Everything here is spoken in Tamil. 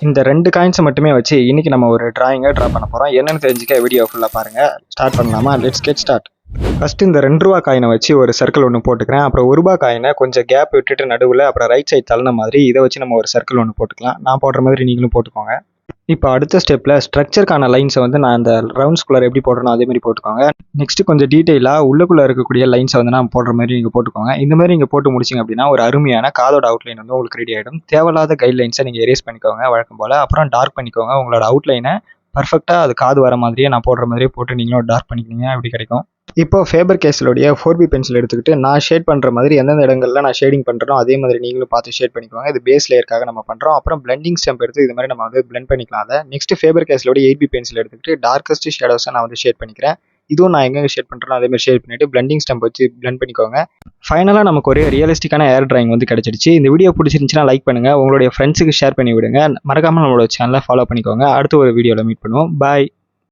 இந்த 2 காயின்ஸை மட்டுமே வச்சு இன்னைக்கு நம்ம ஒரு டிராயிங்கை ட்ரா பண்ண போகிறோம். என்னென்னு தெரிஞ்சுக்க வீடியோ ஃபுல்லாக பாருங்கள். ஸ்டார்ட் பண்ணலாமா? Let's get start. ஃபஸ்ட்டு இந்த 2 ரூபா காயினை வச்சு ஒரு சர்க்கிள் ஒன்று போட்டுக்கிறேன். அப்புறம் 1 ரூபா காயினை கொஞ்சம் கேப் விட்டுட்டு நடுவில் அப்புறம் ரைட் சைட் தள்ளின மாதிரி இதை வச்சு நம்ம ஒரு சர்க்கிள் ஒன்று போட்டுக்கலாம். நான் போடுற மாதிரி நீங்களும் போட்டுக்கோங்க. இப்போ அடுத்த ஸ்டெப்பில் ஸ்ட்ரக்சருக்கான லைன்ஸை வந்து நான் அந்த ரவுண்ட்ஸ்குள்ளே எப்படி போடுறேனோ அதே மாதிரி போட்டுக்கோங்க. நெக்ஸ்ட்டு கொஞ்சம் டீட்டெயிலாக உள்ளுக்குள்ளே இருக்கக்கூடிய லைன்ஸை வந்து நான் போடுற மாதிரி நீங்கள் போட்டுக்கோங்க. இந்த மாதிரி நீங்கள் போட்டு முடிச்சிங்க அப்படின்னா ஒரு அருமையான காதோட அவுட்லைன் வந்து உங்களுக்கு ரெடி ஆகிடும். தேவையில்லாத கைட்லைன்ஸை நீங்கள் எரேஸ் பண்ணிக்கோங்க வழக்கம் போல். அப்புறம் டார்க் பண்ணிக்கோங்க. உங்களோட அவுட்லைனை பர்ஃபெக்டாக அது காது வர மாதிரியே நான் போடுற மாதிரியே போட்டு நீங்களும் டார்க் பண்ணிக்கிங்க. அப்படி கிடைக்கும். இப்போ ஃபேபர் கேஸ்லோடைய 4B பென்சில் எடுத்துக்கிட்டு நான் ஷேட் பண்ணுற மாதிரி எந்தெந்த இடங்கள்ல நான் ஷேடிங் பண்ணுறனோ அதே மாதிரி நீங்களும் பார்த்து ஷேட் பண்ணிக்கோங்க. இது பேஸ் லேயருக்காக நம்ம பண்ணுறோம். அப்புறம் பிளெண்டிங் ஸ்டெம்ப் எடுத்து இது மாதிரி நம்ம வந்து பிளெண்ட் பண்ணிக்கலாம். அதை நெக்ஸ்ட் ஃபேபர் கேஸ்லோடைய 8B பென்சில் எடுத்துக்கிட்டு டார்க்கஸ்ட் ஷேடோஸை நான் வந்து ஷேட் பண்ணிக்கிறேன். இதுவும் நான் எங்கே ஷேட் பண்ணுறேனோ அதே மாதிரி ஷேட் பண்ணிவிட்டு பிளெண்டிங் ஸ்டெம்ப் வச்சு பிளெண்ட் பண்ணிக்கோங்க. ஃபைனலாக நமக்கு ஒரு ரியலிஸ்டிக்கான ஏர் டிராயிங் வந்து கிடச்சிருச்சு. இந்த வீடியோ பிடிச்சிருந்துச்சுன்னா லைக் பண்ணுங்கள். உங்களுடைய ஃப்ரெண்ட்ஸுக்கு ஷேர் பண்ணி விடுங்க. மறக்காமல் நம்மளோட சேனலை ஃபாலோ பண்ணிக்கோங்க. அடுத்த ஒரு வீடியோவில் மீட் பண்ணுவோம். பாய்.